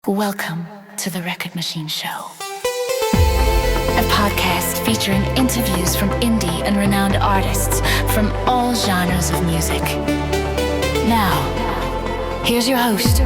Welcome to The Record Machine Show, a podcast featuring interviews from indie and renowned artists from all genres of music. Now, here's your host,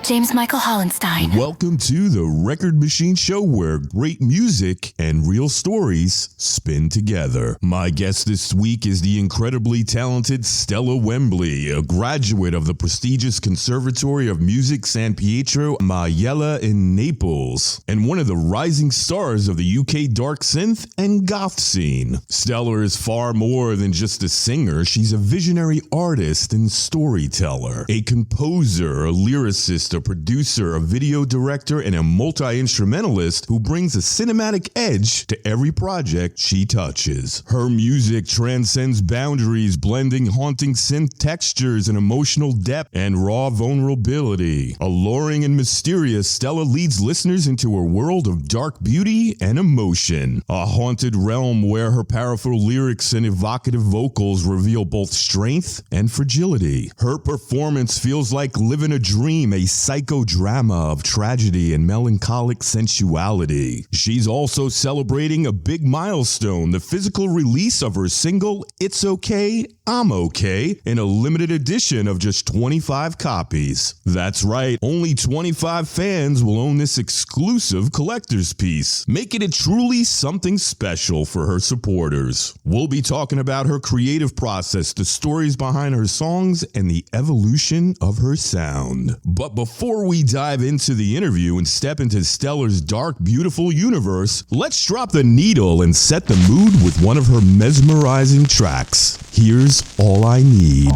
James Michael Hollenstein. Welcome to The Record Machine Show, where great music and real stories spin together. My guest this week is the incredibly talented Stella Wembley, a graduate of the prestigious Conservatory of Music San Pietro, Majella in Naples, and one of the rising stars of the UK dark synth and goth scene. Stella is far more than just a singer. She's a visionary artist and storyteller, a composer, a lyricist, a producer, a video director, and a multi-instrumentalist who brings a cinematic edge to every project she touches. Her music transcends boundaries, blending haunting synth textures and emotional depth and raw vulnerability. Alluring and mysterious, Stella leads listeners into a world of dark beauty and emotion, a haunted realm where her powerful lyrics and evocative vocals reveal both strength and fragility. Her performance feels like living a dream, a psychodrama of tragedy and melancholic sensuality. She's also celebrating a big milestone, the physical release of her single, It's Okay, I'm Okay, in a limited edition of just 25 copies. That's right, only 25 fans will own this exclusive collector's piece, making it truly something special for her supporters. We'll be talking about her creative process, the stories behind her songs, and the evolution of her sound. But before we dive into the interview and step into Stella's dark, beautiful universe, let's drop the needle and set the mood with one of her mesmerizing tracks. Here's All I Need.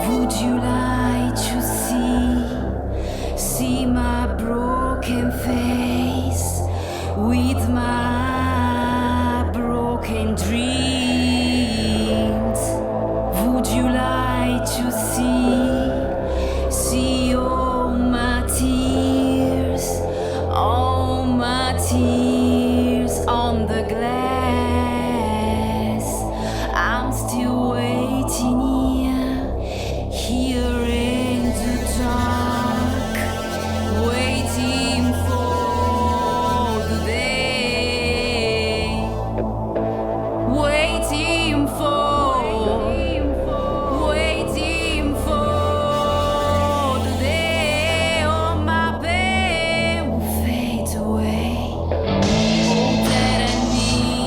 Would you like to see my broken face with my broken dreams? Would you like to see all my tears on the glass? I'm still waiting here in the dark, waiting for the day, waiting for the day. All my pain will fade away. All that I need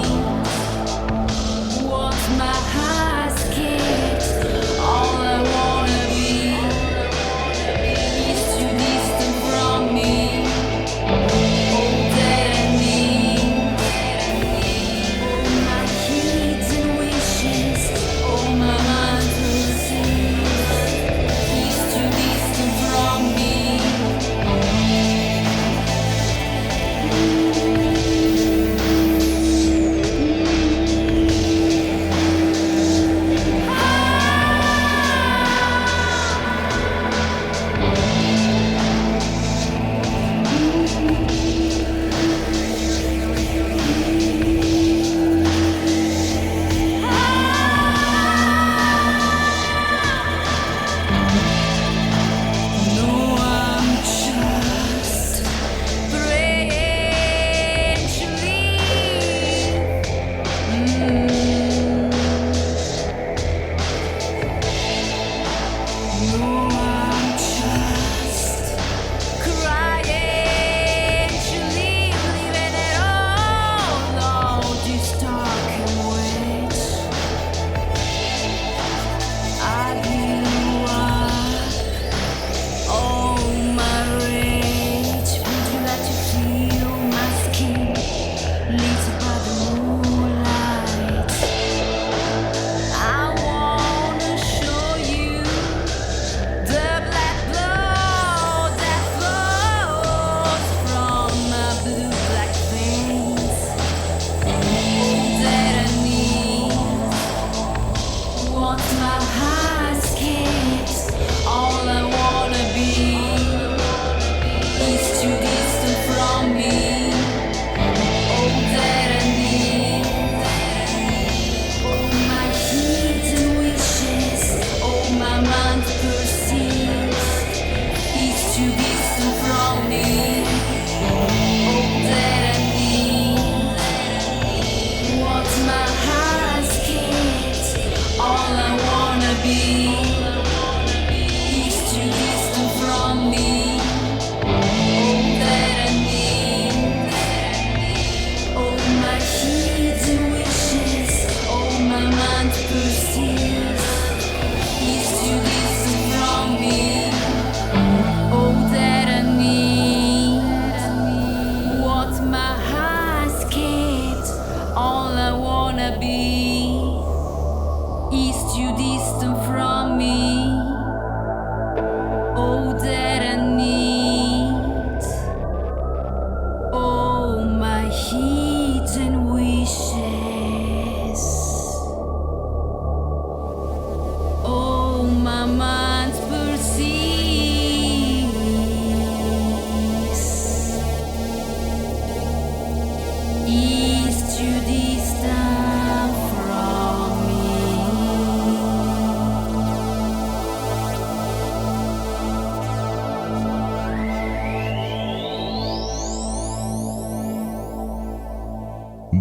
is too distant from me.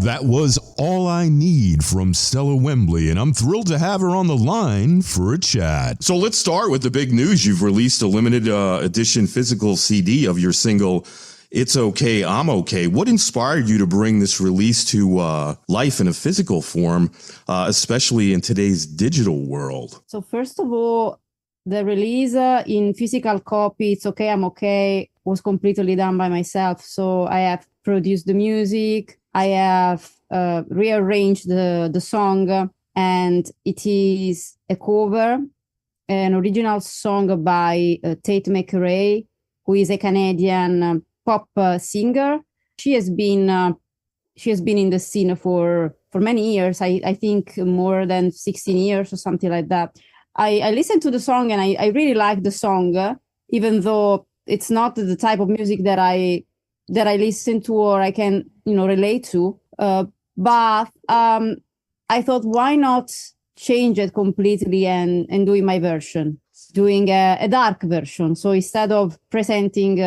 That was All I Need from Stella Wembley, and I'm thrilled to have her on the line for a chat. So let's start with the big news. You've released a limited edition physical CD of your single, It's Okay, I'm Okay. What inspired you to bring this release to life in a physical form, especially in today's digital world? So first of all, the release in physical copy, It's Okay, I'm Okay, was completely done by myself. So I have produced the music, I have rearranged the song, and it is a cover, an original song by Tate McRae, who is a Canadian pop singer. She has been in the scene for many years. I think more than 16 years or something like that. I listened to the song and I really like the song, even though it's not the type of music that I listen to or I can relate to. But I thought, why not change it completely and doing my version, doing a dark version. So instead of presenting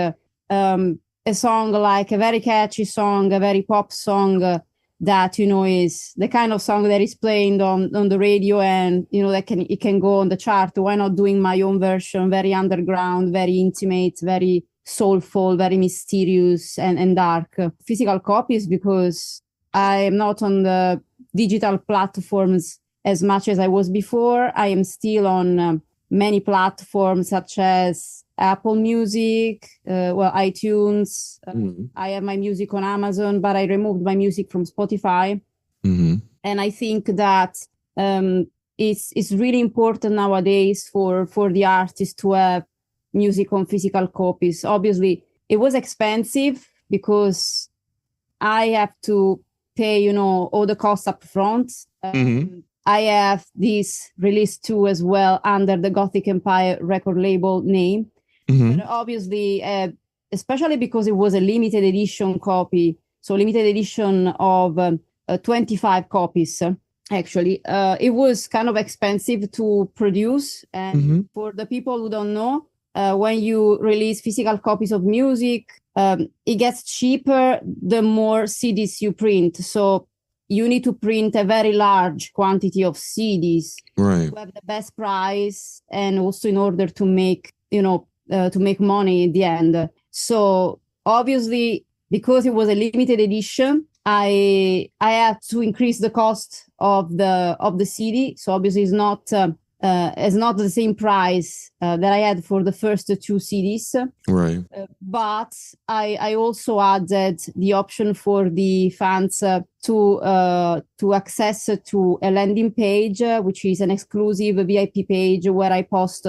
a song like a very catchy song, a very pop song that is the kind of song that is playing on the radio and that it can go on the chart, why not doing my own version, very underground, very intimate, very soulful, very mysterious and dark. Physical copies, because I am not on the digital platforms as much as I was before. I am still on many platforms such as Apple Music, iTunes. I have my music on Amazon, but I removed my music from Spotify. Mm-hmm. And I think that it's really important nowadays for the artist to have music on physical copies. Obviously, it was expensive because I have to pay, all the costs up front. I have this release too as well under the Gothic Empire record label name. But obviously, especially because it was a limited edition copy, so limited edition of 25 copies, actually, it was kind of expensive to produce. And for the people who don't know, when you release physical copies of music, it gets cheaper the more CDs you print. So you need to print a very large quantity of CDs to have the best price, and also in order to make, to make money in the end. So obviously, because it was a limited edition, I had to increase the cost of the CD. So obviously, it's not the same price that I had for the first two CDs. Right. But I also added the option for the fans to access to a landing page, which is an exclusive VIP page where I post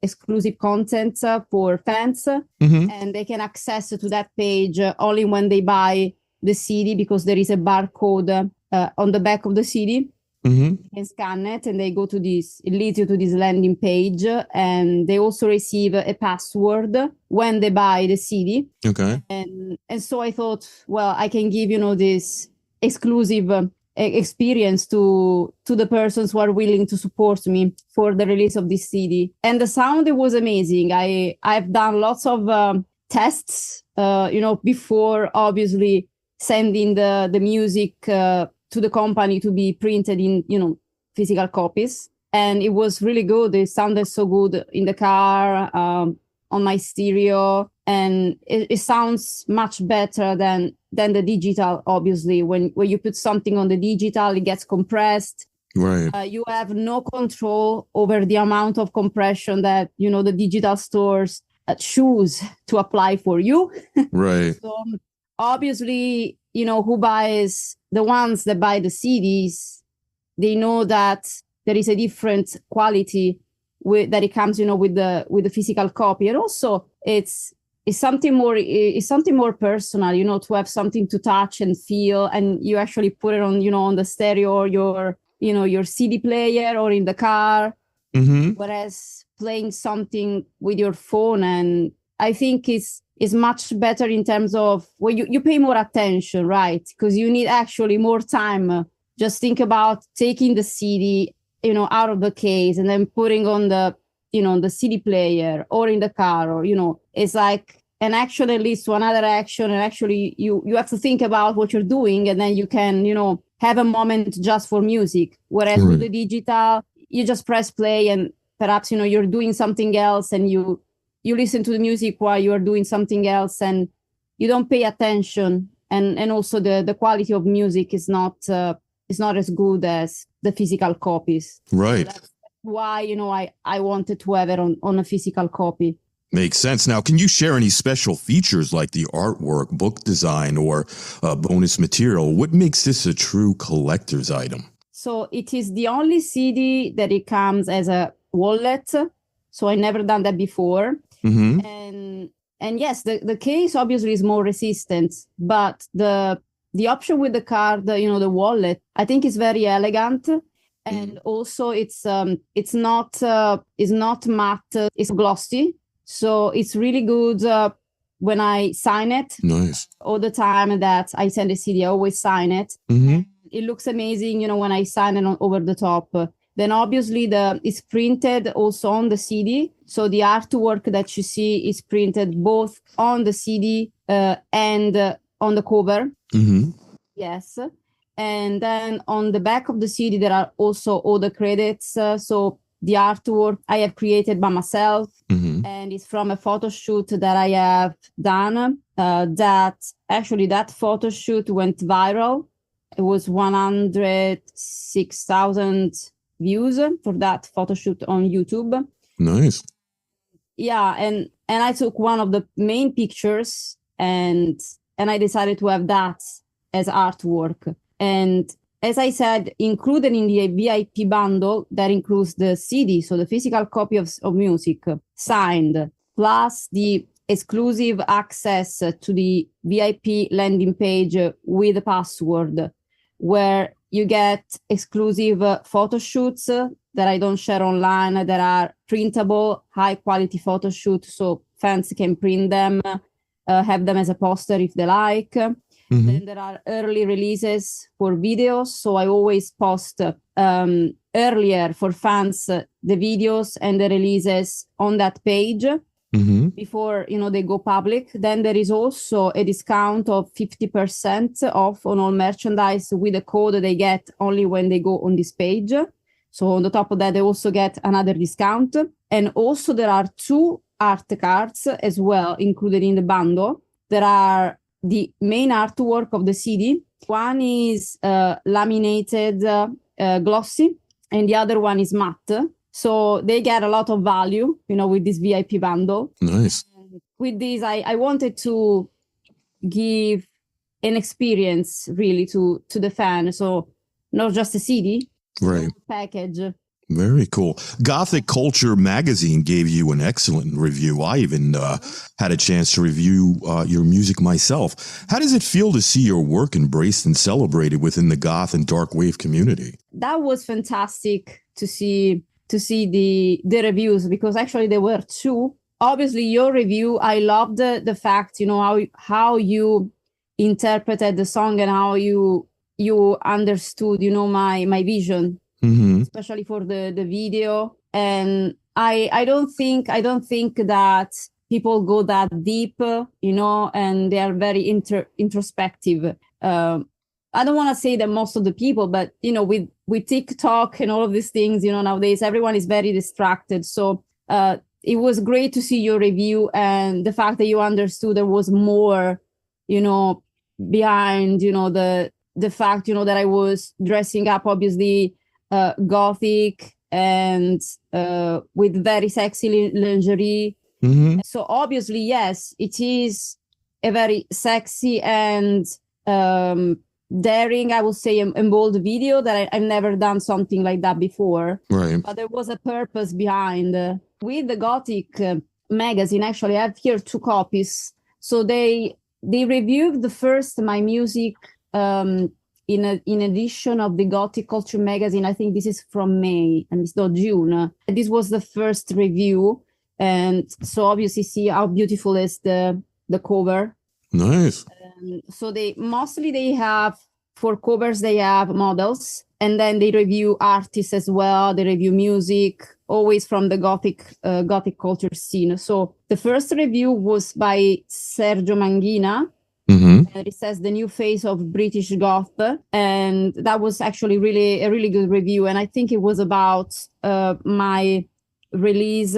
exclusive content for fans, and they can access to that page only when they buy the CD, because there is a barcode on the back of the CD. You can scan it and they go to this, it leads you to this landing page, and they also receive a password when they buy the CD. Okay. And so I thought, well, I can give, this exclusive experience to the persons who are willing to support me for the release of this CD. And the sound, it was amazing. I've done lots of tests, before obviously sending the music to the company to be printed in, physical copies. And it was really good. It sounded so good in the car, on my stereo. And it sounds much better than the digital, obviously. When you put something on the digital, it gets compressed. Right. You have no control over the amount of compression that, the digital stores choose to apply for you. Right. So obviously, who buys, the ones that buy the CDs, they know that there is a different quality that it comes, with the physical copy. And also it's something more personal, to have something to touch and feel, and you actually put it on, on the stereo or your CD player or in the car. Whereas playing something with your phone, and I think is much better in terms of well, you pay more attention, right? Because you need actually more time. Just think about taking the CD, out of the case and then putting on the, the CD player or in the car, or, it's like an action that leads to another action. And actually you have to think about what you're doing, and then you can, have a moment just for music. Whereas with the digital, you just press play and perhaps, you're doing something else and you listen to the music while you are doing something else and you don't pay attention. And also the quality of music is not as good as the physical copies. Right. So that's why, I wanted to have it on a physical copy. Makes sense. Now, can you share any special features like the artwork, book design, or bonus material? What makes this a true collector's item? So it is the only CD that it comes as a wallet. So I never done that before. Mm-hmm. And yes, the case obviously is more resistant, but the option with the card, the wallet, I think is very elegant. And also it's not matte, it's glossy. So it's really good when I sign it. Nice. All the time that I send a CD, I always sign it. Mm-hmm. It looks amazing, when I sign it over the top. Then obviously it's printed also on the CD. So the artwork that you see is printed both on the CD and on the cover. Mm-hmm. Yes. And then on the back of the CD, there are also all the credits. So the artwork I have created by myself, and it's from a photo shoot that I have done. That photo shoot went viral. It was 106,000 views for that photo shoot on YouTube. Nice. Yeah, and I took one of the main pictures, and I decided to have that as artwork. And as I said, included in the VIP bundle, that includes the CD, so the physical copy of music, signed, plus the exclusive access to the VIP landing page with a password, where you get exclusive photo shoots that I don't share online, that are printable, high-quality photo shoots, so fans can print them, have them as a poster if they like. Mm-hmm. Then there are early releases for videos. So I always post earlier for fans the videos and the releases on that page before they go public. Then there is also a discount of 50% off on all merchandise with a code they get only when they go on this page. So on the top of that, they also get another discount. And also there are 2 art cards as well included in the bundle. There are the main artwork of the CD. One is laminated glossy, and the other one is matte. So they get a lot of value, with this VIP bundle. Nice. And with this, I wanted to give an experience really to the fan. So not just a CD, right? Package. Very cool. Gothic Culture magazine gave you an excellent review. I even had a chance to review your music myself. How does it feel to see your work embraced and celebrated within the goth and dark wave community? That was fantastic to see the reviews, because actually there were 2. Obviously, your review, I loved the fact, how you interpreted the song and how you understood, my vision. Mm-hmm. Especially for the video. And I don't think that people go that deep, and they are very introspective. I don't want to say that most of the people, but with TikTok and all of these things, nowadays everyone is very distracted. So it was great to see your review, and the fact that you understood there was more, behind, the fact, that I was dressing up, obviously, Gothic and with very sexy lingerie. Mm-hmm. So obviously, yes, it is a very sexy and daring, I would say, and bold video that I've never done something like that before. Right. But there was a purpose behind. With the Gothic magazine, actually, I have here 2 copies. So they reviewed my music in edition of the Gothic Culture magazine. I think this is from May and it's not June. This was the first review. And so obviously see how beautiful is the cover. Nice. So they have, for covers, they have models, and then they review artists as well. They review music, always from the Gothic culture scene. So the first review was by Sergio Manghina. Mm-hmm. And it says the new face of British goth, and that was actually a really good review. And I think it was about my release.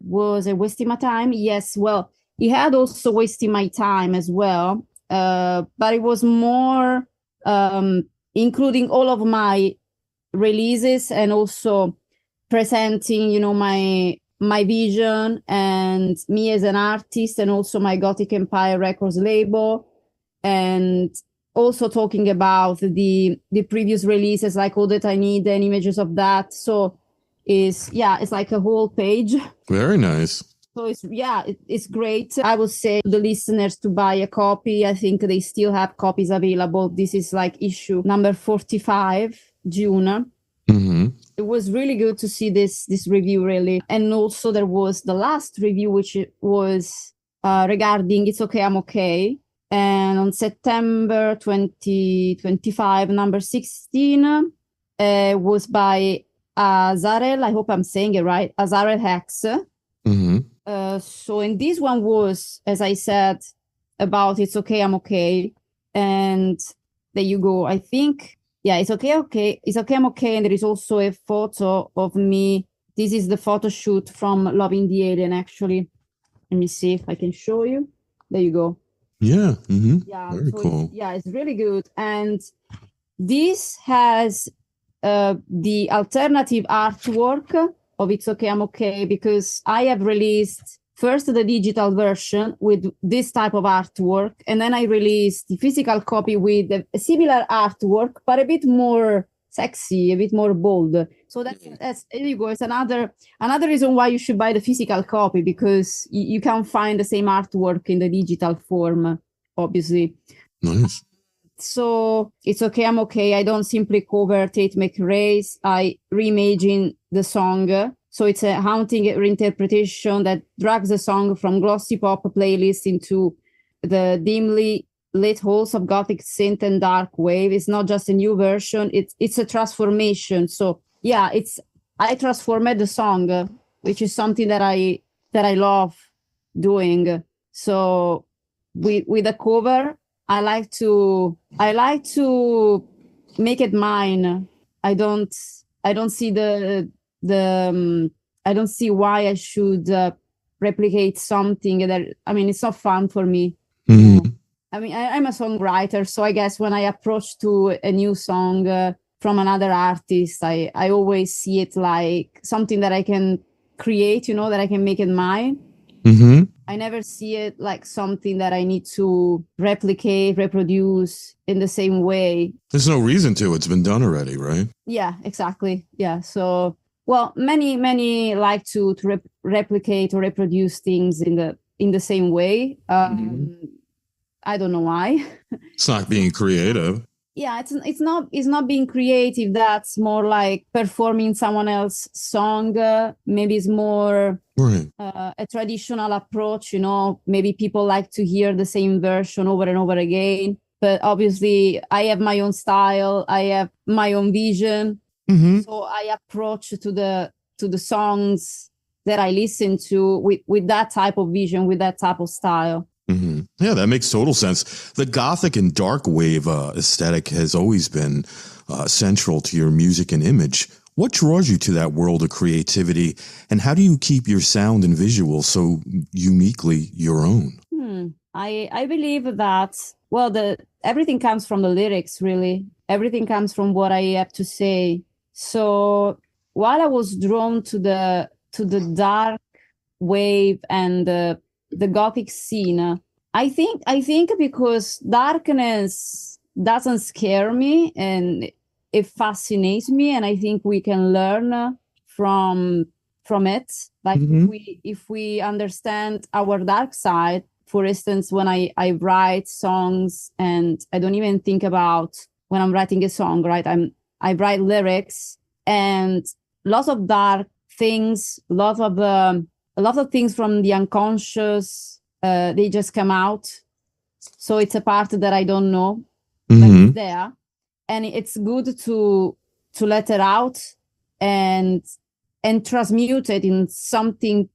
Was it wasting my time? Yes. Well, it had also wasting my time as well, but it was more including all of my releases and also presenting, you know, my vision and me as an artist, and also my Gothic Empire Records label, and also talking about the previous releases, like All That I Need and images of that. So it's like a whole page. Very nice. So it's great. I would say to the listeners to buy a copy. I think they still have copies available. This is like issue number 45, June. Mm-hmm. It was really good to see this review, really. And also there was the last review, which was regarding It's Okay, I'm Okay. And on September 2025, number 16, was by Azarel. I hope I'm saying it right. Azarel Hex. Mm-hmm. So in this one was, as I said, about It's Okay, I'm Okay. And there you go. I think, It's okay, It's Okay, I'm Okay. And there is also a photo of me. This is the photo shoot from Loving the Alien, actually. Let me see if I can show you. There you go. Yeah. Mm-hmm. Yeah. Very So cool. it's really good. And this has the alternative artwork of It's Okay, I'm Okay, because I have released first the digital version with this type of artwork, and then I released the physical copy with a similar artwork, but a bit more sexy, a bit more bold. So that's there you go. It's another reason why you should buy the physical copy, because you can find the same artwork in the digital form, obviously. Nice. So It's Okay, I'm Okay. I don't simply cover Tate McRae's. I reimagine the song. So it's a haunting reinterpretation that drags the song from glossy pop playlist into the dimly lit halls of Gothic synth and dark wave. It's not just a new version. It's a transformation. So I transformed the song, which is something that I love doing. So with the cover, I like to make it mine. I don't see I don't see why I should replicate something that, I mean, it's not fun for me. Mm-hmm. I mean, I'm a songwriter, so I guess when I approach to a new song from another artist, I always see it like something that I can create, that I can make it mine. Mm-hmm. I never see it like something that I need to replicate, reproduce in the same way. There's no reason to. It's been done already, right? Yeah, exactly. Yeah. So, well, many like to replicate or reproduce things in the same way. I don't know why. It's not being creative. Yeah, it's not being creative. That's more like performing someone else's song. Maybe it's more Right. A traditional approach. Maybe people like to hear the same version over and over again. But obviously, I have my own style. I have my own vision. Mm-hmm. So I approach to the songs that I listen to with that type of vision, with that type of style. Mm-hmm. Yeah, that makes total sense. The Gothic and dark wave aesthetic has always been central to your music and image. What draws you to that world of creativity, and how do you keep your sound and visual so uniquely your own? I believe that, well, everything comes from the lyrics, really. Everything comes from what I have to say. So while I was drawn to the dark wave and the Gothic scene, I think because darkness doesn't scare me and it fascinates me, and I think we can learn from it. Like if we understand our dark side. For instance, when I write songs, and I don't even think about when I'm writing a song, right? I write lyrics, and lots of dark things, lots of a lot of things from the unconscious, they just come out. So it's a part that I don't know, but it's there. And it's good to let it out and transmute it in something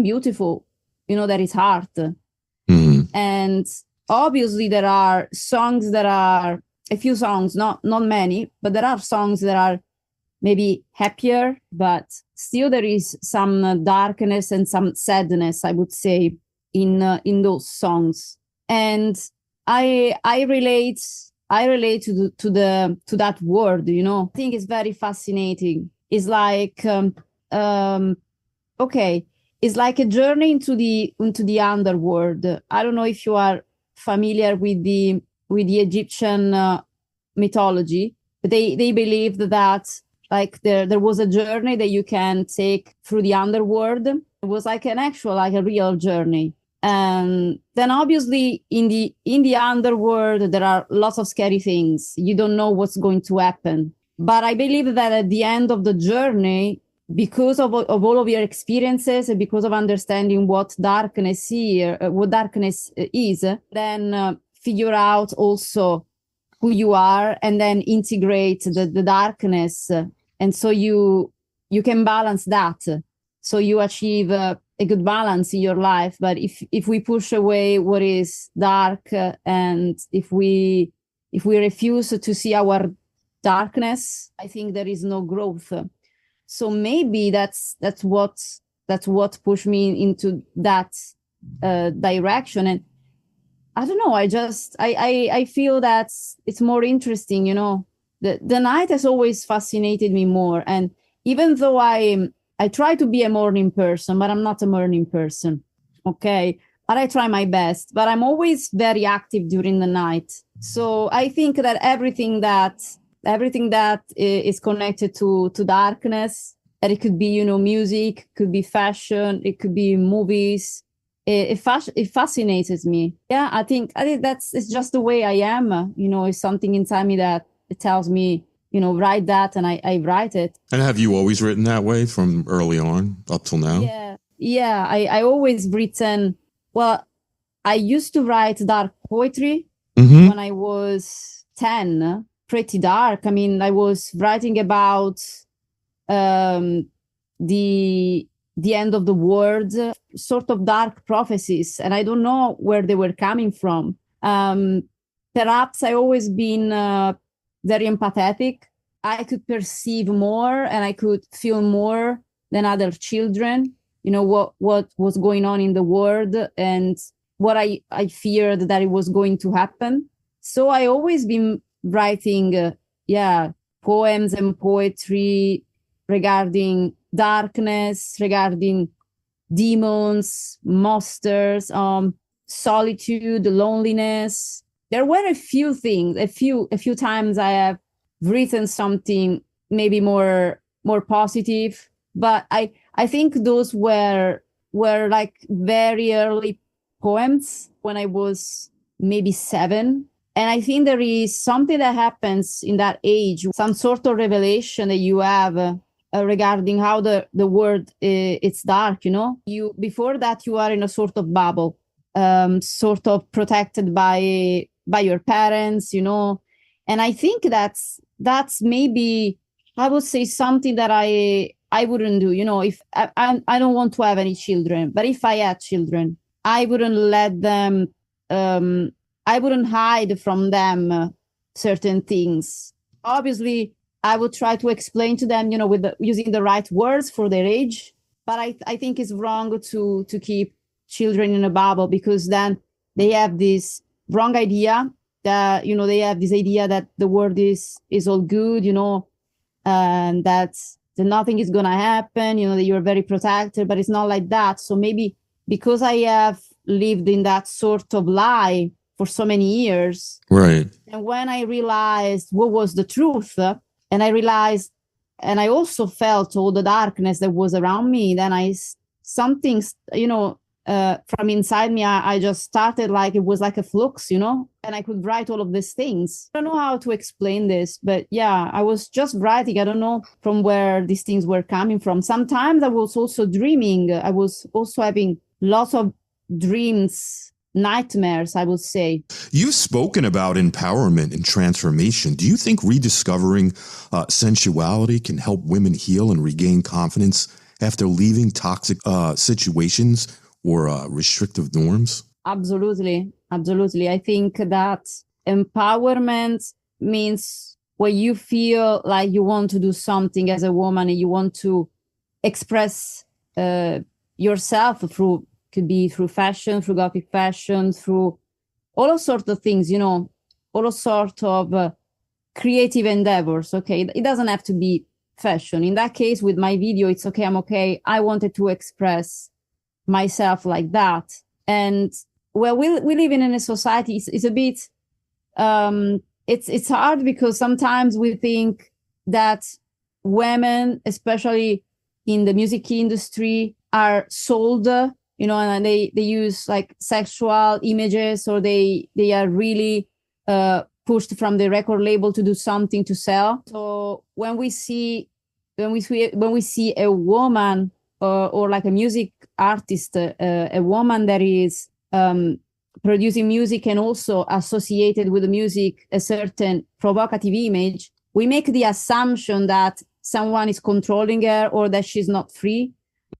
beautiful, that is art. And obviously there are songs that are a few songs, not many, but there are songs that are maybe happier, but still there is some darkness and some sadness, I would say, in those songs. And I relate to that word, I think it's very fascinating. It's like it's like a journey into the underworld. I don't know if you are familiar with the Egyptian mythology, but they believed that like there was a journey that you can take through the underworld. It was like a real journey. And then obviously in the underworld there are lots of scary things. You don't know what's going to happen. But I believe that at the end of the journey, because of all of your experiences and because of understanding what darkness is, then figure out also who you are and then integrate the darkness. And so you can balance that. So you achieve a good balance in your life. But if we push away what is dark and if we refuse to see our darkness, I think there is no growth. So maybe that's what pushed me into that direction. And I don't know, I feel that it's more interesting, the night has always fascinated me more. And even though I try to be a morning person, but I'm not a morning person. Okay. But I try my best, but I'm always very active during the night. So I think that everything that is connected to darkness, and it could be, music, could be fashion, it could be movies. It fascinates me. Yeah, I think it's just the way I am. It's something inside me that it tells me, write that, and I write it. And have you always written that way from early on up till now? Yeah. I always written. Well, I used to write dark poetry when I was 10. Pretty dark. I mean, I was writing about the end of the world, sort of dark prophecies, and I don't know where they were coming from. Perhaps I always been very empathetic. I could perceive more and I could feel more than other children. What was going on in the world and what I feared that it was going to happen. So I always been writing poems and poetry regarding darkness, regarding demons, monsters, solitude, loneliness. There were a few things, a few times I have written something maybe more positive, but I think those were like very early poems when I was maybe 7. And I think there is something that happens in that age, some sort of revelation that you have regarding how the world it's dark. You before that you are in a sort of bubble, sort of protected by your parents, And I think that's maybe, I would say, something that I wouldn't do. If I don't want to have any children, but if I had children, I wouldn't let them. I wouldn't hide from them certain things. Obviously, I would try to explain to them, using the right words for their age. But I think it's wrong to keep children in a bubble, because then they have this wrong idea that, they have this idea that the world is all good, and that nothing is going to happen, that you're very protected, but it's not like that. So maybe because I have lived in that sort of lie for so many years. Right. And when I realized what was the truth, and I realized, and I also felt all the darkness that was around me, then something, from inside me, I just started like it was like a flux, and I could write all of these things. I don't know how to explain this, but yeah, I was just writing. I don't know from where these things were coming from. Sometimes I was also dreaming. I was also having lots of dreams, nightmares, I would say. You've spoken about empowerment and transformation. Do you think rediscovering sensuality can help women heal and regain confidence after leaving toxic situations or restrictive norms? Absolutely. I think that empowerment means when you feel like you want to do something as a woman and you want to express yourself could be through fashion, through Gothic fashion, through all sorts of things, all sorts of creative endeavors. Okay. It doesn't have to be fashion. In that case, with my video, it's okay. I'm okay. I wanted to express myself like that. And well, we live in a society, it's a bit it's hard because sometimes we think that women, especially in the music industry, are sold, and they use like sexual images, or they are really pushed from the record label to do something to sell. So when we see a woman or like a music artist, a woman that is producing music and also associated with the music a certain provocative image, we make the assumption that someone is controlling her or that she's not free.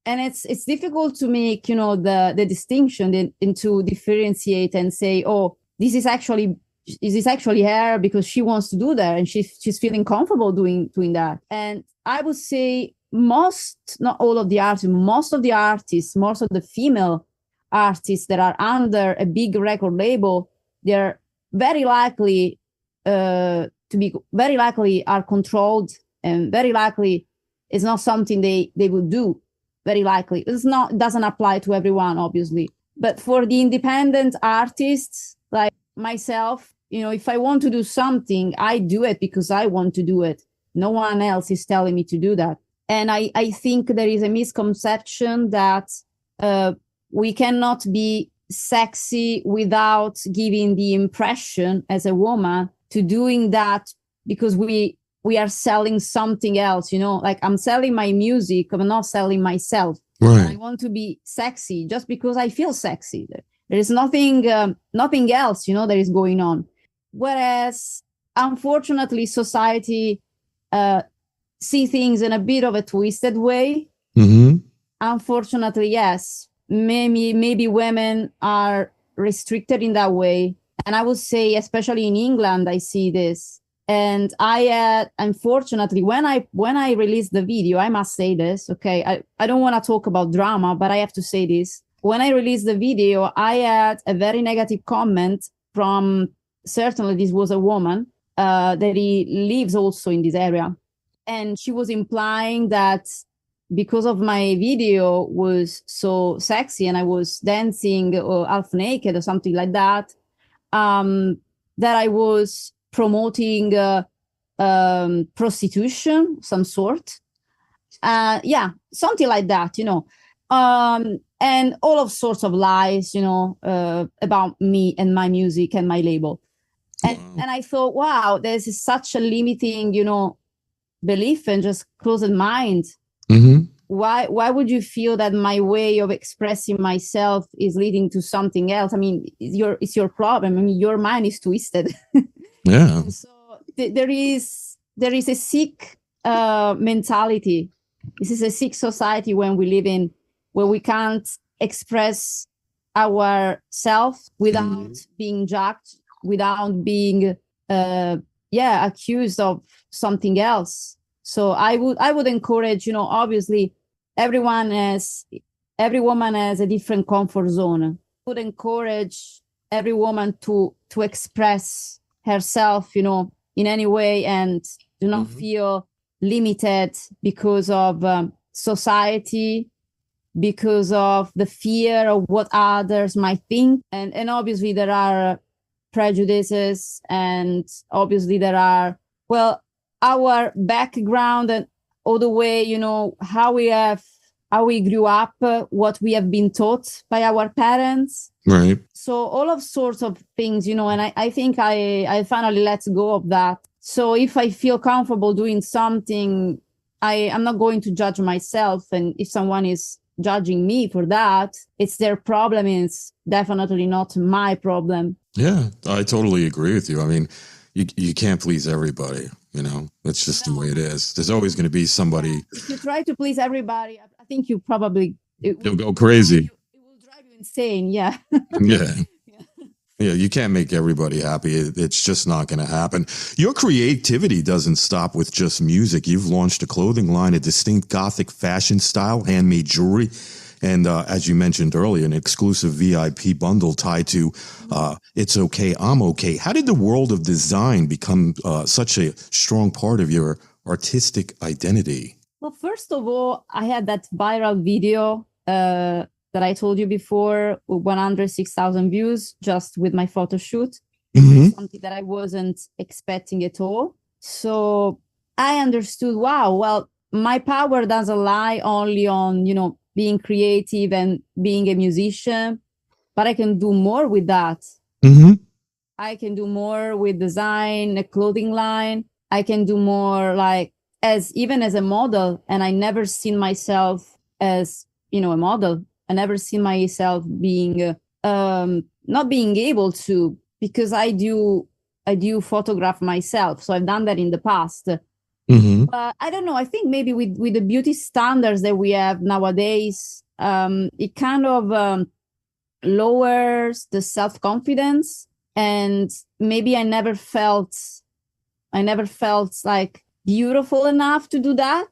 And it's difficult to make, the distinction and to differentiate and say, oh, this is actually her because she wants to do that and she's feeling comfortable doing that. And I would say most of the female artists that are under a big record label, they're very likely are controlled, and very likely it's not something they would do. Very likely it doesn't apply to everyone, obviously, but for the independent artists like myself, if I want to do something, I do it because I want to do it. No one else is telling me to do that. And I think there is a misconception that we cannot be sexy without giving the impression as a woman to doing that because we are selling something else, like I'm selling my music, I'm not selling myself. Right. I want to be sexy just because I feel sexy. There is nothing else, that is going on. Whereas, unfortunately, society see things in a bit of a twisted way. Mm-hmm. Unfortunately, yes. Maybe women are restricted in that way. And I would say, especially in England, I see this. And unfortunately, when I released the video, I must say this, okay? I don't want to talk about drama, but I have to say this. When I released the video, I had a very negative comment from, certainly this was a woman, that he lives also in this area. And she was implying that because of my video was so sexy and I was dancing or half naked or something like that, that I was promoting prostitution, some sort. Something like that, and all of sorts of lies, about me and my music and my label. And I thought, wow, there's such a limiting, belief and just closed mind. Mm-hmm. Why would you feel that my way of expressing myself is leading to something else? I mean, it's your problem. I mean, your mind is twisted. Yeah. So there is a sick mentality. This is a sick society when we live in, where we can't express ourselves without being judged, without being accused of something else. So I would encourage, obviously every woman has a different comfort zone. I would encourage every woman to express herself, in any way, and do not feel limited because of society, because of the fear of what others might think. And obviously there are prejudices, and obviously there are, our background and all the way, how we have how we grew up, what we have been taught by our parents. Right. So all of sorts of things, you know, and I think I finally let go of that. So if I feel comfortable doing something, I'm not going to judge myself. And if someone is judging me for that, it's their problem. It's definitely not my problem. Yeah, I totally agree with you. I mean, you can't please everybody, you know, that's just the way it is. There's always going to be somebody. If you try to please everybody, I think you probably... You'll go crazy. It will drive you insane, yeah. Yeah. Yeah, you can't make everybody happy. It's just not going to happen. Your creativity doesn't stop with just music. You've launched a clothing line, a distinct Gothic fashion style, handmade jewelry, and as you mentioned earlier, an exclusive VIP bundle tied to It's Okay, I'm Okay. How did the world of design become such a strong part of your artistic identity? Well, first of all, I had that viral video that I told you before, 106,000 views just with my photo shoot. Mm-hmm. Something that I wasn't expecting at all. So I understood, wow, well, my power doesn't lie only on, you know, being creative and being a musician, but I can do more with that. Mm-hmm. I can do more with design, a clothing line. I can do more like even as a model. And I never seen myself as, you know, a model. I never seen myself being, not being able to, because I do photograph myself. So I've done that in the past. Mm-hmm. But I don't know. I think maybe with the beauty standards that we have nowadays, it kind of lowers the self-confidence. And maybe I never felt like beautiful enough to do that.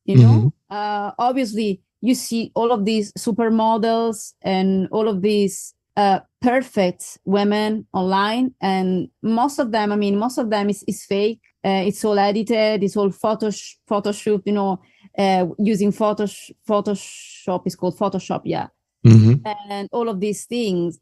You know, obviously you see all of these supermodels and all of these perfect women online, and most of them is fake. It's all edited. It's all Photoshop. You know, using Photoshop is called Photoshop. Yeah, and all of these things.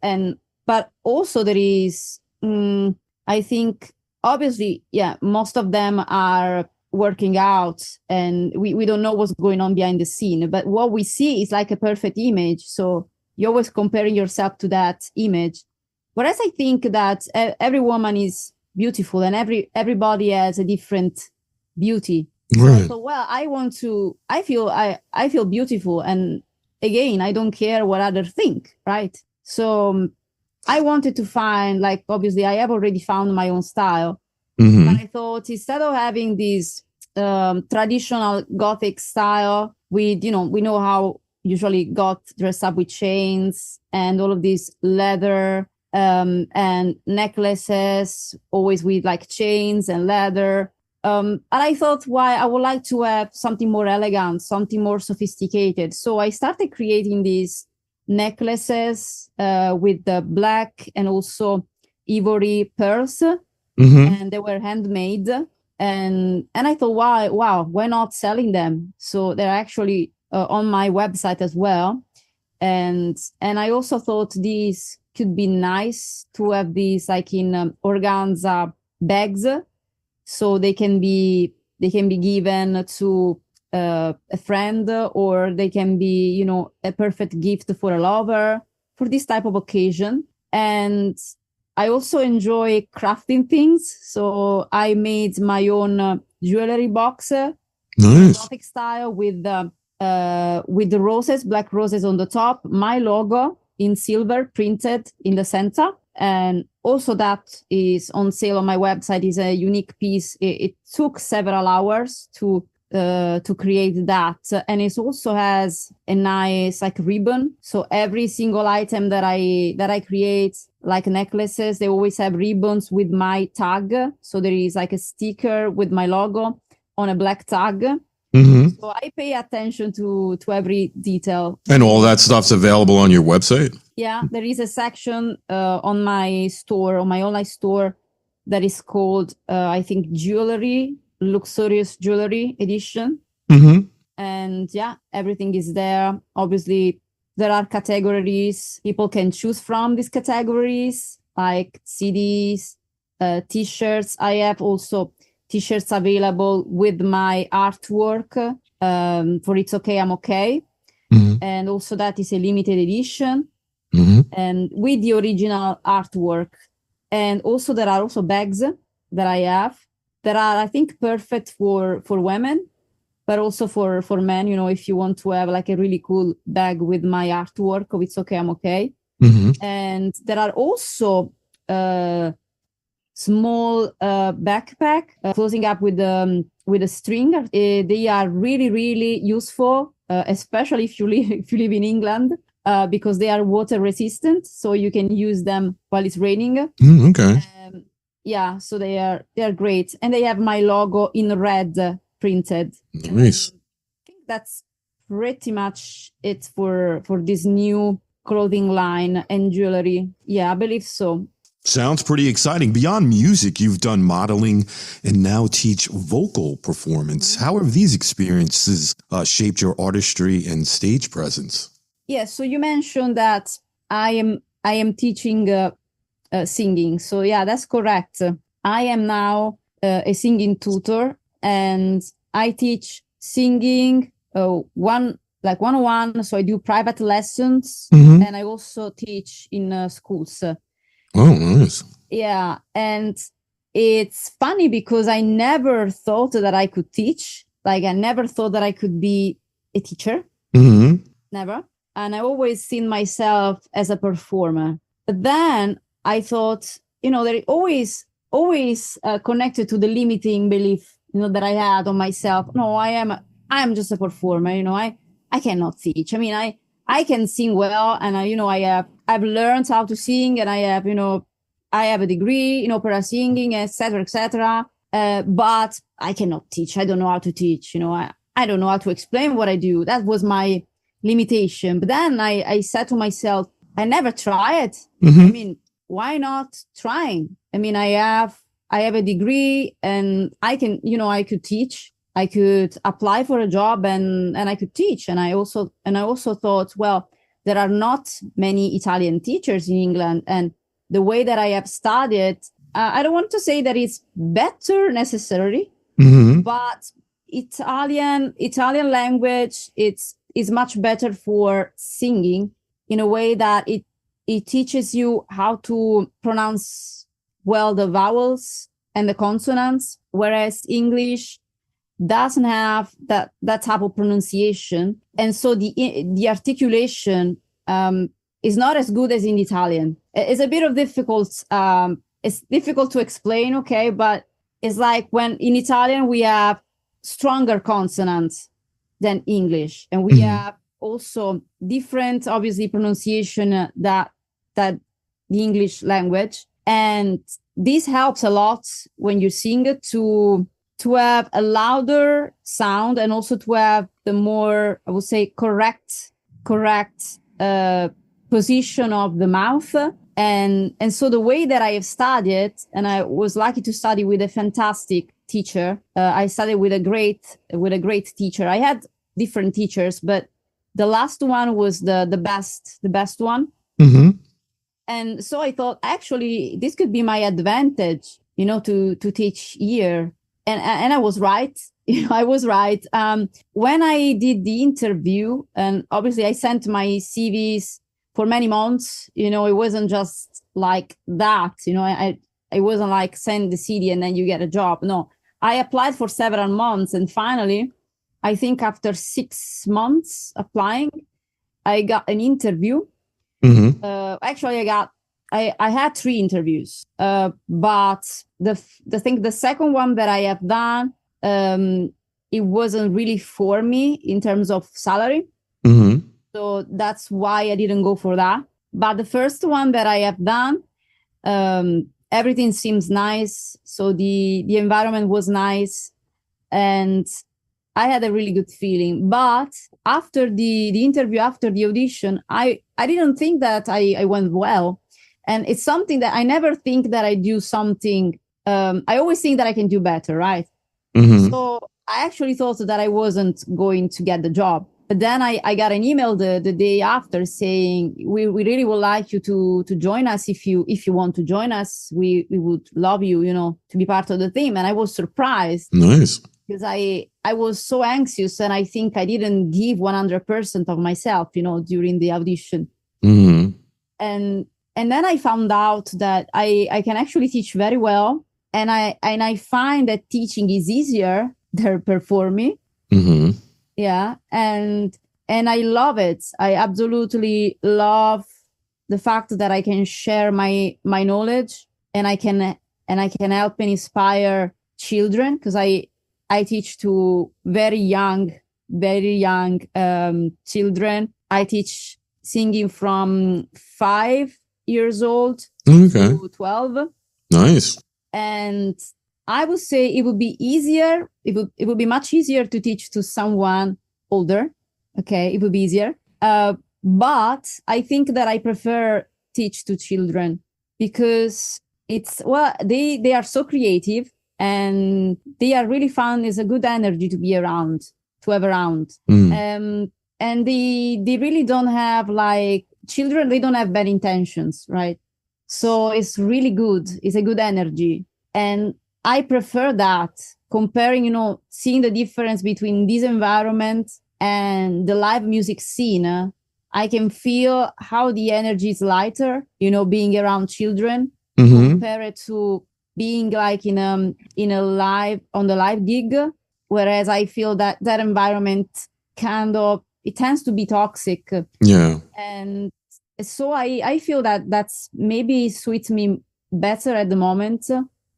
But also there is, I think, obviously, yeah, most of them are working out, and we don't know what's going on behind the scene. But what we see is like a perfect image. So you're always comparing yourself to that image. Whereas I think that every woman is beautiful, and everybody has a different beauty. Right. So well, I feel beautiful, and again, I don't care what others think, right? So I wanted to find, like, obviously I have already found my own style, but I thought instead of having this traditional Gothic style with, you know, we know how usually Goths dress up with chains and all of these leather and necklaces, always with like chains and leather. And I thought, why I would like to have something more elegant, something more sophisticated. So I started creating these necklaces with the black and also ivory pearls, and they were handmade. And I thought, wow, why not selling them? So they're actually on my website as well. And I also thought these could be nice to have these like in organza bags, so they can be given to a friend, or they can be, you know, a perfect gift for a lover for this type of occasion. And I also enjoy crafting things, so I made my own jewelry box, Nice. Gothic style, with the roses, black roses on the top, my logo in silver printed in the center. And also that is on sale on my website. Is a unique piece. It took several hours to create that, and it also has a nice like ribbon. So every single item that I create, like necklaces, they always have ribbons with my tag. So there is like a sticker with my logo on a black tag. So I pay attention to every detail. And all that stuff's available on your website? Yeah, there is a section on my store, on my online store, that is called, I think, Jewellery, Luxurious Jewelry Edition. And yeah, everything is there. Obviously, there are categories. People can choose from these categories, like CDs, T-shirts. I have also T-shirts available with my artwork for It's Okay, I'm Okay. And also that is a limited edition and with the original artwork. And also there are also bags that I have that are, I think, perfect for women, but also for men, you know, if you want to have like a really cool bag with my artwork of It's Okay, I'm Okay. And there are also small backpack closing up with a string. They are really, really useful, especially if you live in England, because they are water resistant, so you can use them while it's raining. Okay. Yeah, so they are great, and they have my logo in red printed. Nice. I think that's pretty much it for this new clothing line and jewelry. Yeah, I believe so. Sounds pretty exciting. Beyond music, you've done modeling and now teach vocal performance. How have these experiences shaped your artistry and stage presence? Yeah, so you mentioned that I am teaching singing. So yeah, that's correct. I am now a singing tutor, and I teach singing one-on-one. So I do private lessons, and I also teach in schools. Oh, nice. Yeah, and it's funny because I never thought that I could teach. Like I never thought that I could be a teacher. Never. And I always seen myself as a performer. But then I thought, you know, that it always connected to the limiting belief, you know, that I had on myself. No, I am just a performer. You know, I cannot teach. I mean, I can sing well, and I've learned how to sing, and I have a degree in opera singing, etc., etc. But I cannot teach. I don't know how to teach. You know, I don't know how to explain what I do. That was my limitation. But then I said to myself, I never tried. I mean, why not trying? I mean, I have a degree, and I could teach. I could apply for a job and I could teach. And I also thought, well, there are not many Italian teachers in England. And the way that I have studied, I don't want to say that it's better necessarily, but Italian language, is much better for singing in a way that it teaches you how to pronounce well the vowels and the consonants, whereas English doesn't have that type of pronunciation, and so the articulation is not as good as in Italian. It's a bit of difficult. It's difficult to explain, okay, but it's like when in Italian we have stronger consonants than English, and we have also different, obviously, pronunciation that the English language, and this helps a lot when you sing it to have a louder sound, and also to have the more, I would say, correct position of the mouth. And so the way that I have studied, and I was lucky to study with a fantastic teacher. I studied with a great teacher. I had different teachers, but the last one was the best one. And so I thought, actually, this could be my advantage, you know, to teach here. And I was right. You know, I was right. When I did the interview, and obviously I sent my CVs for many months, you know, it wasn't just like that. You know, I wasn't like send the CD and then you get a job. No, I applied for several months, and finally, I think after 6 months applying, I got an interview. Actually, I had 3 interviews, but the second one that I have done, it wasn't really for me in terms of salary. So that's why I didn't go for that. But the first one that I have done, everything seems nice. So the environment was nice, and I had a really good feeling. But after the interview, after the audition, I didn't think that I went well. And it's something that I never think that I do something. I always think that I can do better, right? So I actually thought that I wasn't going to get the job. But then I got an email the day after saying, we really would like you to join us. If you want to join us, we would love you, you know, to be part of the team. And I was surprised. Nice. Because I I was so anxious, and I think I didn't give 100% of myself, during the audition. Mm-hmm. And then I found out that I can actually teach very well, and I find that teaching is easier than performing. Mm-hmm. Yeah, and I love it. I absolutely love the fact that I can share my knowledge, and I can help and inspire children, because I teach to very young children. I teach singing from 5 years old to 12. Nice. And I would say it would be easier. It would be much easier to teach to someone older. Okay, it would be easier. But I think that I prefer teach to children, because they are so creative, and they are really fun. It's a good energy to be around, to have around. And they really don't have, like, children, they don't have bad intentions, right? So it's really good. It's a good energy. And I prefer that, comparing, seeing the difference between this environment and the live music scene. I can feel how the energy is lighter, being around children, compared to being like in a live, on the live gig. Whereas I feel that environment it tends to be toxic. Yeah. And so I feel that that's maybe suits me better at the moment.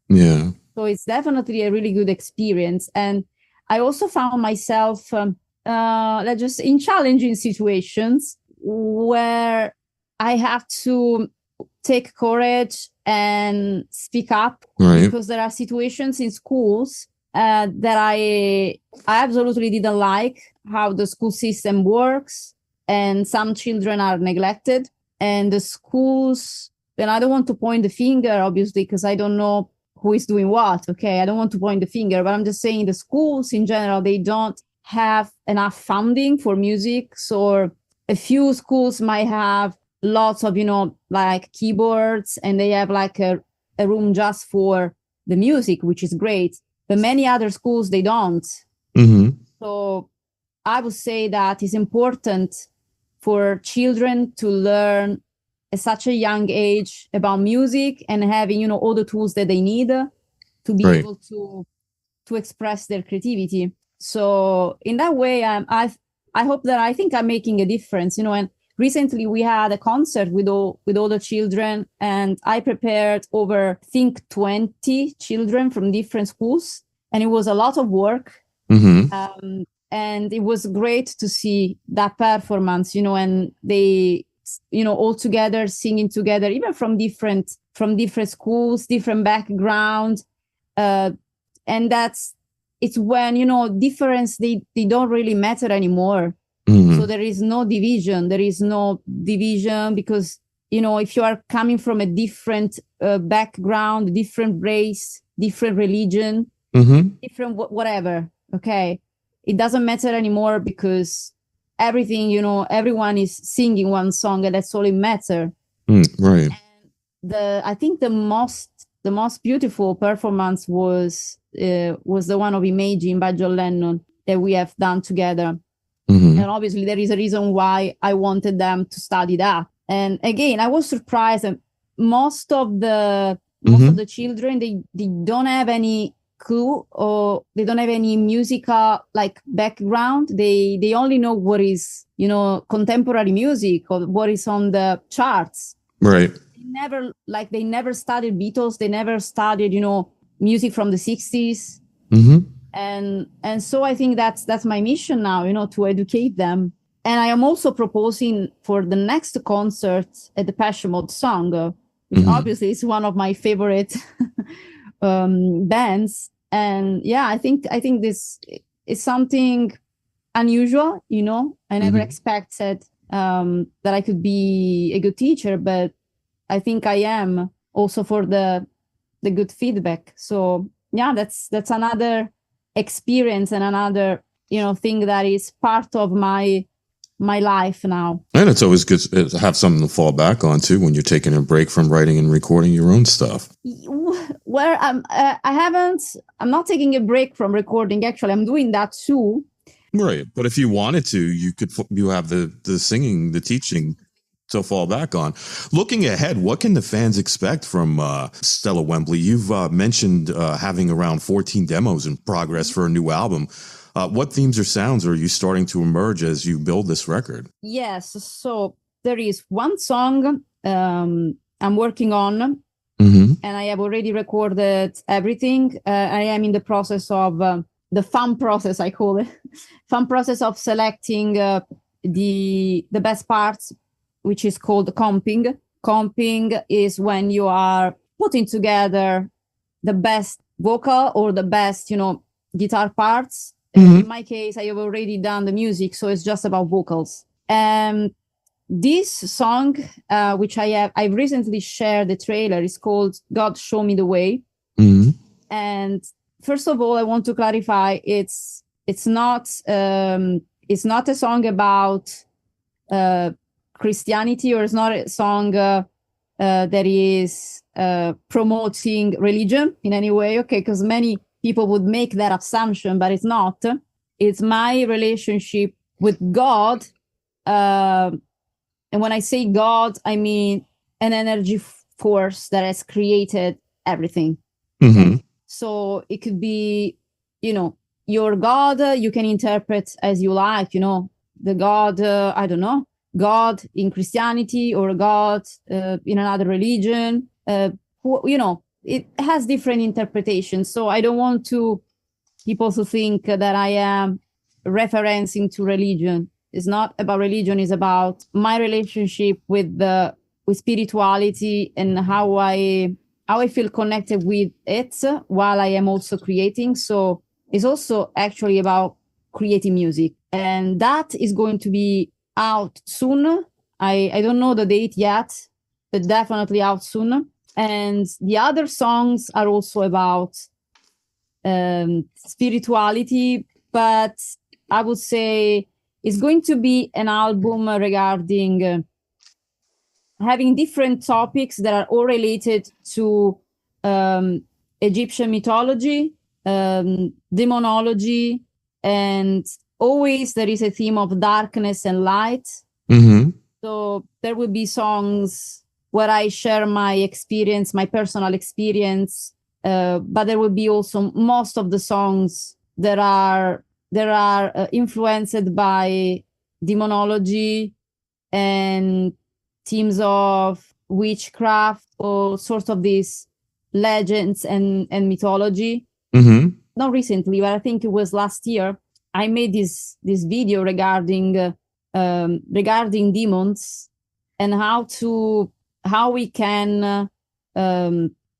Yeah. So it's definitely a really good experience. And I also found myself just in challenging situations where I have to take courage and speak up, right, because there are situations in schools that I absolutely didn't like how the school system works, and some children are neglected, and the schools, and I don't want to point the finger, obviously, because I don't know who is doing what. Okay, I don't want to point the finger, but I'm just saying the schools in general, they don't have enough funding for music. So a few schools might have lots of, like keyboards, and they have like a room just for the music, which is great. But many other schools, they don't. So I would say that it's important for children to learn at such a young age about music, and having, all the tools that they need to be right, able to express their creativity. So in that way, I hope that, I think I'm making a difference, and recently we had a concert with all the children, and I prepared over, I think, 20 children from different schools, and it was a lot of work. And it was great to see that performance, and they, all together singing together, even from different schools, different backgrounds. And it's when, difference, they don't really matter anymore. So there is no division. Because, if you are coming from a different background, different race, different religion, different whatever, okay, it doesn't matter anymore, because everything, everyone is singing one song, and that's all it matters. Right. And I think the most beautiful performance was the one of Imagine by John Lennon that we have done together. And obviously there is a reason why I wanted them to study that. And again, I was surprised that most of the children, they don't have any clue, or they don't have any musical like background. They only know what is, contemporary music, or what is on the charts. Right. They never studied Beatles. They never studied, music from the 60s. And so I think that's my mission now, to educate them. And I am also proposing for the next concert at the Passion Mode Song, which obviously is one of my favorite bands. And yeah, I think this is something unusual. I never expected that I could be a good teacher, but I think I am, also for the good feedback. So yeah, that's another experience, and another thing that is part of my my life now. And it's always good to have something to fall back on too when you're taking a break from writing and recording your own stuff. Where I'm not taking a break from recording. Actually, I'm doing that too. Right. But if you wanted to, you have the singing, the teaching to fall back on. Looking ahead, what can the fans expect from Stella Wembley? You've mentioned having around 14 demos in progress for a new album. What themes or sounds are you starting to emerge as you build this record? Yes. So there is one song I'm working on, and I have already recorded everything. I am in the process of the fun process, I call it, fun process of selecting the best parts, which is called comping. Comping is when you are putting together the best vocal or the best, guitar parts. In my case, I have already done the music, so it's just about vocals. This song, which I've recently shared the trailer, is called "God Show Me the Way." And first of all, I want to clarify: it's not a song about Christianity, or it's not a song that is promoting religion in any way. Okay, because many people would make that assumption, but it's not. It's my relationship with God. And when I say God, I mean an energy force that has created everything. So it could be, your God, you can interpret as you like, the God, I don't know, God in Christianity or God in another religion, it has different interpretations. So I don't want people to think that I am referencing to religion. It's not about religion. It's about my relationship with spirituality and how I feel connected with it while I am also creating. So it's also actually about creating music, and that is going to be out soon. I don't know the date yet, but definitely out soon. And the other songs are also about spirituality, but I would say it's going to be an album regarding having different topics that are all related to Egyptian mythology, demonology, and always there is a theme of darkness and light. So there will be songs where I share my experience, my personal experience, but there will be also most of the songs that are influenced by demonology and themes of witchcraft or sort of these legends and mythology. Not recently, but I think it was last year, I made this video regarding demons and how we can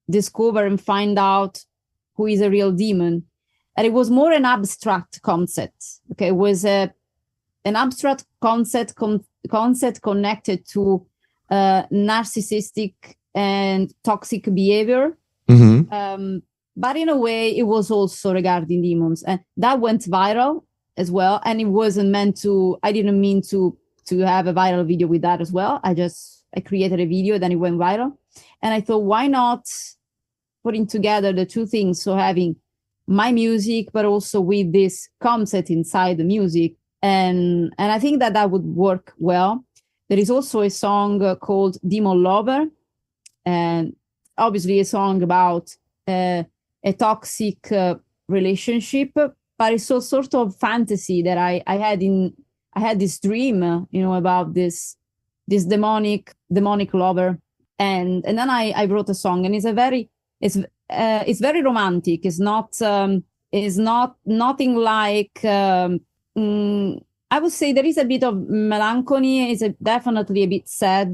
discover and find out who is a real demon. And it was more an abstract concept. Okay, it was an abstract concept connected to narcissistic and toxic behavior. But in a way, it was also regarding demons, and that went viral as well. And it wasn't meant to. I didn't mean to have a viral video with that as well. I created a video, then it went viral, and I thought, why not putting together the two things? So having my music, but also with this concept inside the music, and I think that would work well. There is also a song called "Demon Lover," and obviously a song about a toxic relationship, but it's a sort of fantasy that I had this dream, about this demonic lover, and then I wrote a song, and it's very romantic. It's not nothing like I would say there is a bit of melancholy. It's definitely a bit sad,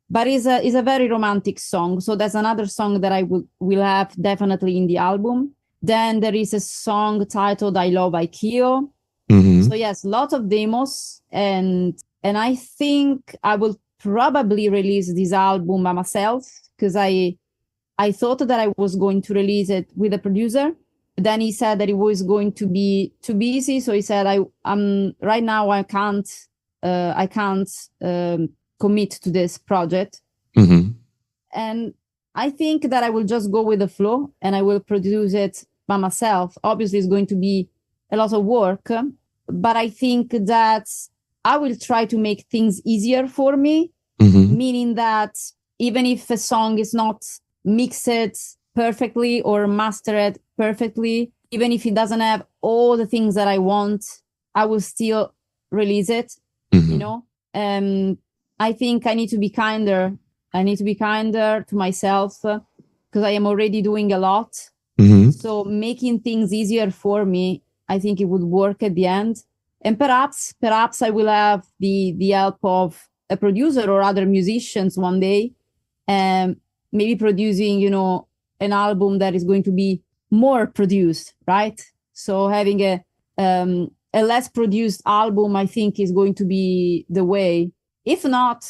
but it's a very romantic song. So that's another song that I will have definitely in the album. Then there is a song titled "I Love Aikio." So yes, lots of demos, and I think I will probably release this album by myself, because I thought that I was going to release it with a producer. Then he said that it was going to be too busy, so he said, "I'm right now I can't I can't commit to this project. Mm-hmm. And I think that I will just go with the flow and I will produce it by myself. Obviously, it's going to be a lot of work, but I think that I will try to make things easier for me, meaning that even if a song is not mixed perfectly or mastered perfectly, even if it doesn't have all the things that I want, I will still release it, you know? I think I need to be kinder. I need to be kinder to myself because I am already doing a lot. So making things easier for me, I think it would work at the end. And perhaps I will have the help of a producer or other musicians one day, maybe producing, you know, an album that is going to be more produced, right? So having a less produced album, I think, is going to be the way. If not,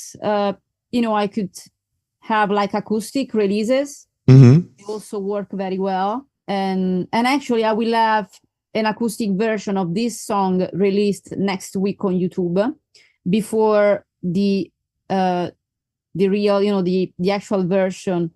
you know, I could have like acoustic releases. They also work very well. And actually, I will have an acoustic version of this song released next week on YouTube before the real, you know, the actual version,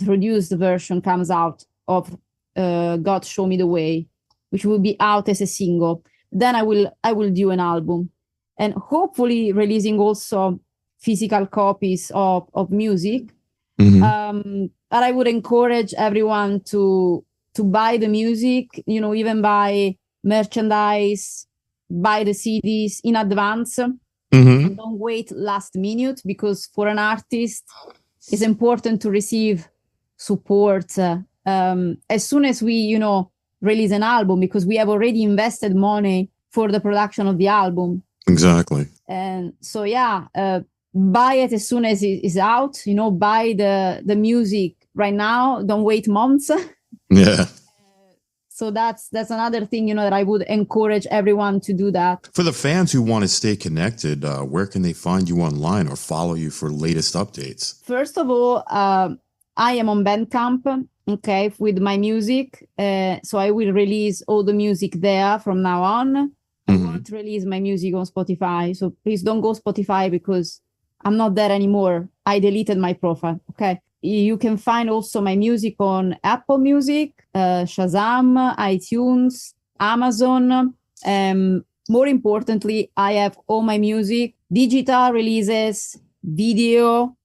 produced version comes out of God Show Me the Way, which will be out as a single. Then I will do an album, and hopefully releasing also physical copies of music. But I would encourage everyone to buy the music, you know, even buy merchandise, buy the CDs in advance. And don't wait last minute, because for an artist, it's important to receive support as soon as we, you know, release an album, because we have already invested money for the production of the album. Exactly. And so, yeah, buy it as soon as it is out, you know, buy the music right now. Don't wait months. Yeah. So that's another thing, you know, that I would encourage everyone to do that. For the fans who want to stay connected, where can they find you online or follow you for latest updates? First of all, I am on Bandcamp, okay, with my music. So I will release all the music there from now on. I won't release my music on Spotify. So please don't go Spotify, because I'm not there anymore. I deleted my profile, okay? You can find also my music on Apple Music, Shazam, iTunes, Amazon. More importantly, I have all my music, digital releases, video,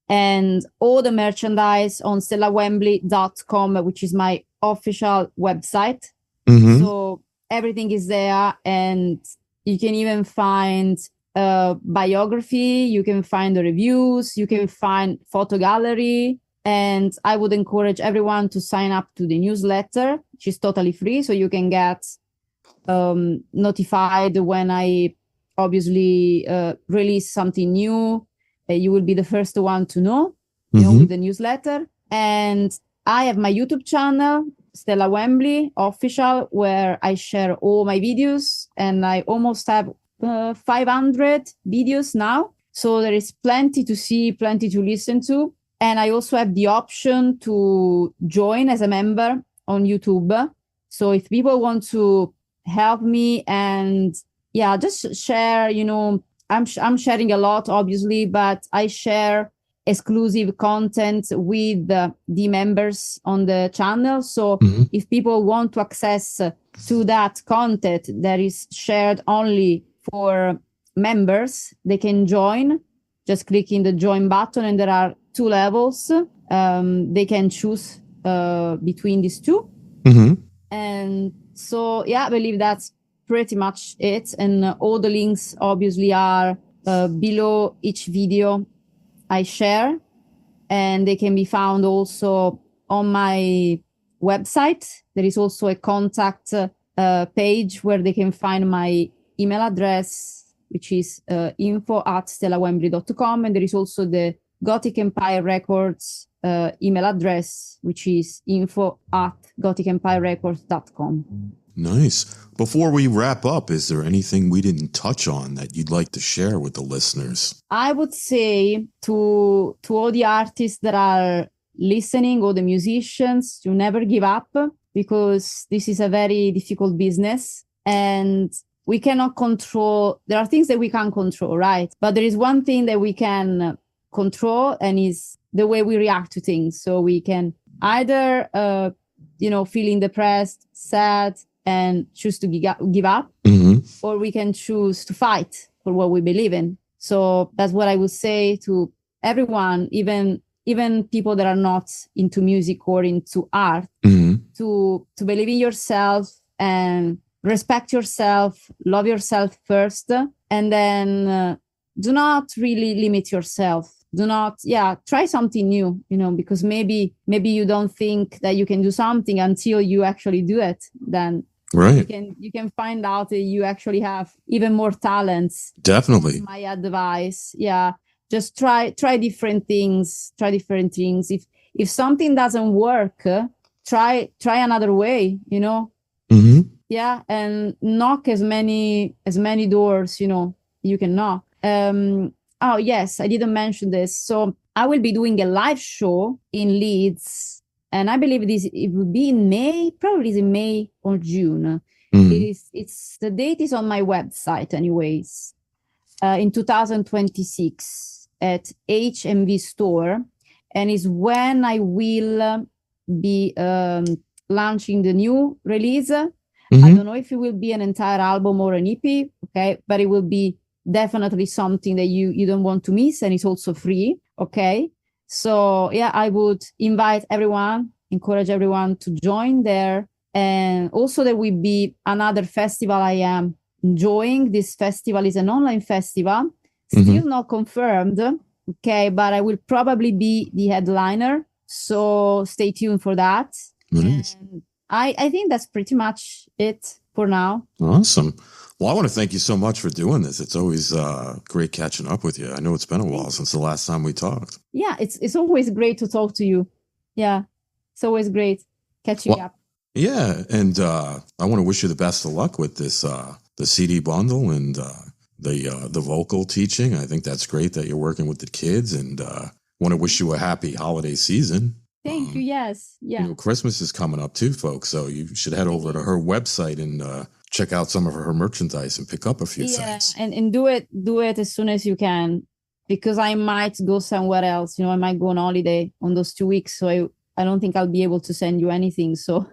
and all the merchandise on stellawembley.com, which is my official website. So everything is there, and you can even find biography, you can find the reviews, you can find photo gallery. And I would encourage everyone to sign up to the newsletter, which is totally free, so you can get notified when I obviously release something new. You will be the first one to know, you know, with the newsletter. And I have my YouTube channel, Stella Wembley Official, where I share all my videos, and I almost have 500 videos now. So there is plenty to see, plenty to listen to. And I also have the option to join as a member on YouTube. So if people want to help me and just share, you know, I'm sharing a lot, obviously, but I share exclusive content with the members on the channel. So if people want to access to that content that is shared only for members, they can join, just clicking the join button, and there are 2 levels. They can choose between these 2. And so, I believe that's pretty much it. And all the links obviously are below each video I share, and they can be found also on my website. There is also a contact page where they can find my email address, which is info@stellawembley.com. And there is also the Gothic Empire Records email address, which is info@gothicempirerecords.com. Nice. Before we wrap up, is there anything we didn't touch on that you'd like to share with the listeners? I would say to all the artists that are listening, all the musicians, to never give up, because this is a very difficult business. And we cannot control. There are things that we can't control, right? But there is one thing that we can control, and is the way we react to things. So we can either, feeling depressed, sad, and choose to give up, or we can choose to fight for what we believe in. So that's what I would say to everyone, even people that are not into music or into art, to believe in yourself and respect yourself, love yourself first, and then do not really limit yourself. Do not, try something new, because maybe you don't think that you can do something until you actually do it. Then right, you can find out that you actually have even more talents. Definitely. That's my advice. Yeah. Just try different things. If something doesn't work, try another way, Yeah. And knock as many doors, you can knock. Oh, yes, I didn't mention this. So I will be doing a live show in Leeds, and I believe it would be in May, probably in May or June. It's the date is on my website anyways, in 2026 at HMV Store, and is when I will be launching the new release. I don't know if it will be an entire album or an EP, okay, but it will be definitely something that you don't want to miss, and it's also free, okay? So I would encourage everyone to join there. And also there will be another festival I am enjoying. This festival is an online festival, still not confirmed, okay, but I will probably be the headliner, so stay tuned for that. Nice. And I think that's pretty much it for now. Awesome. Well, I want to thank you so much for doing this. It's always great catching up with you. I know it's been a while since the last time we talked. Yeah, it's always great to talk to you. Yeah, it's always great catching up. Yeah, and I want to wish you the best of luck with this, the CD bundle and the vocal teaching. I think that's great that you're working with the kids, and want to wish you a happy holiday season. Thank you. Yes. Yeah. Christmas is coming up too, folks. So you should head over to her website and check out some of her merchandise and pick up a few things. And do it as soon as you can, because I might go somewhere else. I might go on holiday on those 2 weeks. So I don't think I'll be able to send you anything. So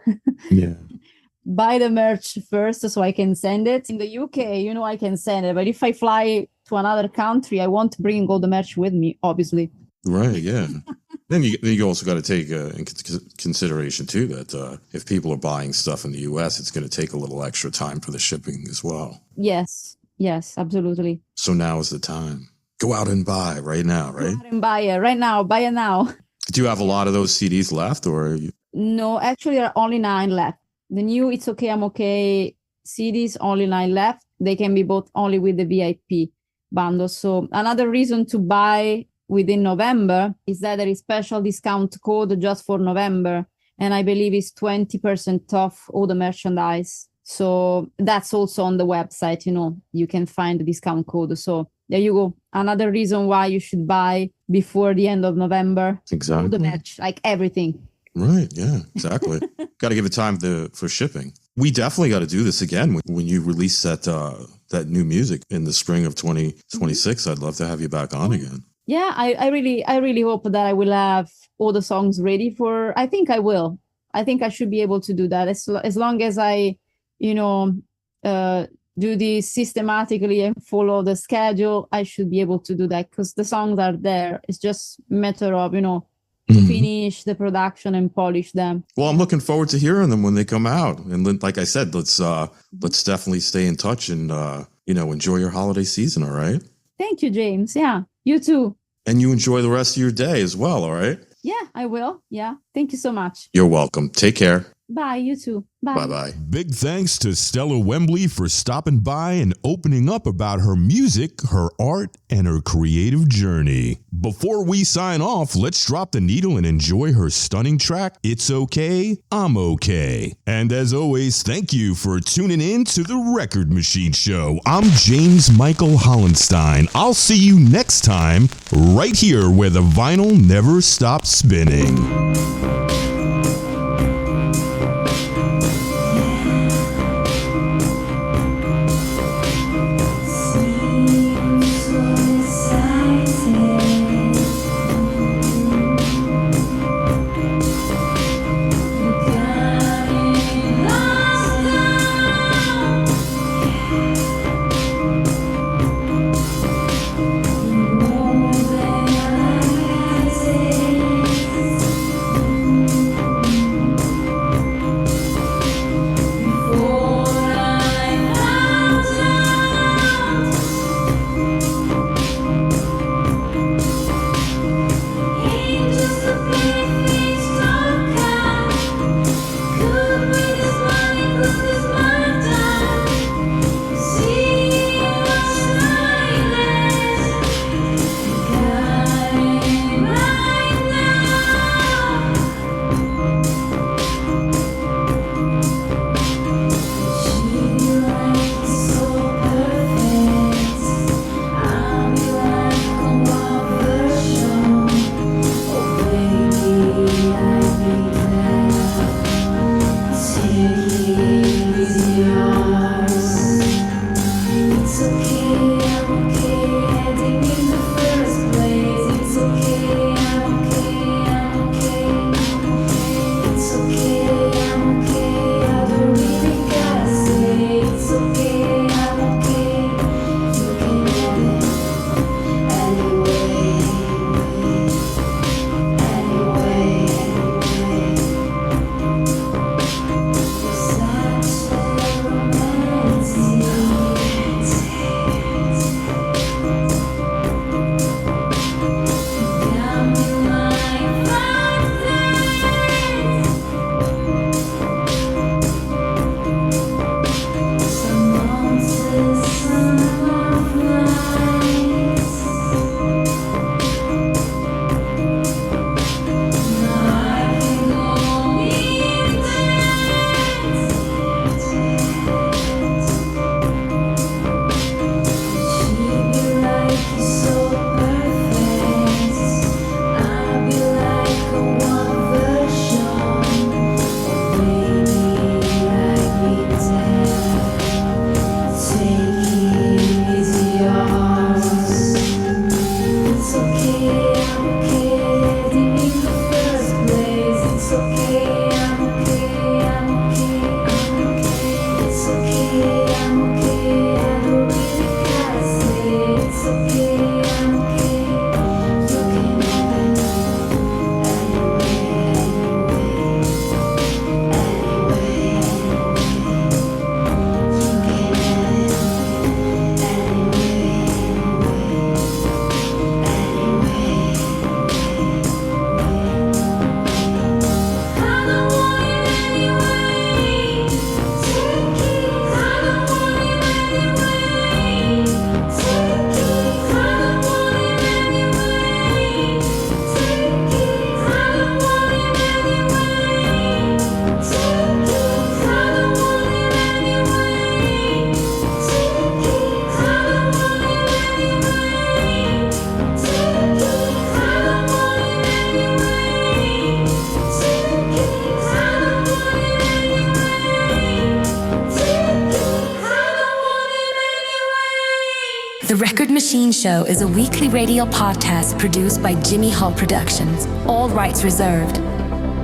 buy the merch first so I can send it. In the UK, I can send it. But if I fly to another country, I won't bring all the merch with me, obviously. Right, yeah. Then you also got to take in consideration, too, that if people are buying stuff in the U.S., it's going to take a little extra time for the shipping as well. Yes, absolutely. So now is the time. Go out and buy right now, right? Go out and buy it right now. Buy it now. Do you have a lot of those CDs left, or? No, actually, there are only 9 left. The new It's Okay, I'm Okay CDs, only 9 left. They can be bought only with the VIP bundle. So another reason to buy within November is that there is special discount code just for November, and I believe it's 20% off all the merchandise. So that's also on the website, you can find the discount code. So there you go. Another reason why you should buy before the end of November. Exactly. All the merch, like everything. Right. Yeah, exactly. Got to give it time for shipping. We definitely got to do this again when you release that new music in the spring of 2026. I'd love to have you back on again. Yeah, I really hope that I will have all the songs ready for. I think I will. I think I should be able to do that as long as I, do this systematically and follow the schedule. I should be able to do that because the songs are there. It's just a matter of finish the production and polish them. Well, I'm looking forward to hearing them when they come out. And like I said, let's definitely stay in touch and enjoy your holiday season. All right. Thank you, James. Yeah, you too. And you enjoy the rest of your day as well. All right. Yeah, I will. Yeah. Thank you so much. You're welcome. Take care. Bye. You too. Bye. Bye-bye. Big thanks to Stella Wembley for stopping by and opening up about her music, her art, and her creative journey. Before we sign off, let's drop the needle and enjoy her stunning track, It's Okay, I'm Okay. And as always, thank you for tuning in to The Record Machine Show. I'm James Michael Hollenstein. I'll see you next time, right here where the vinyl never stops spinning. The Record Machine Show is a weekly radio podcast produced by Jimmy Hall Productions. All rights reserved.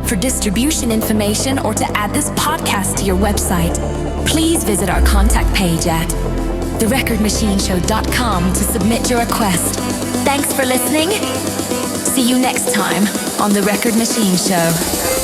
For distribution information or to add this podcast to your website, please visit our contact page at therecordmachineshow.com to submit your request. Thanks for listening. See you next time on The Record Machine Show.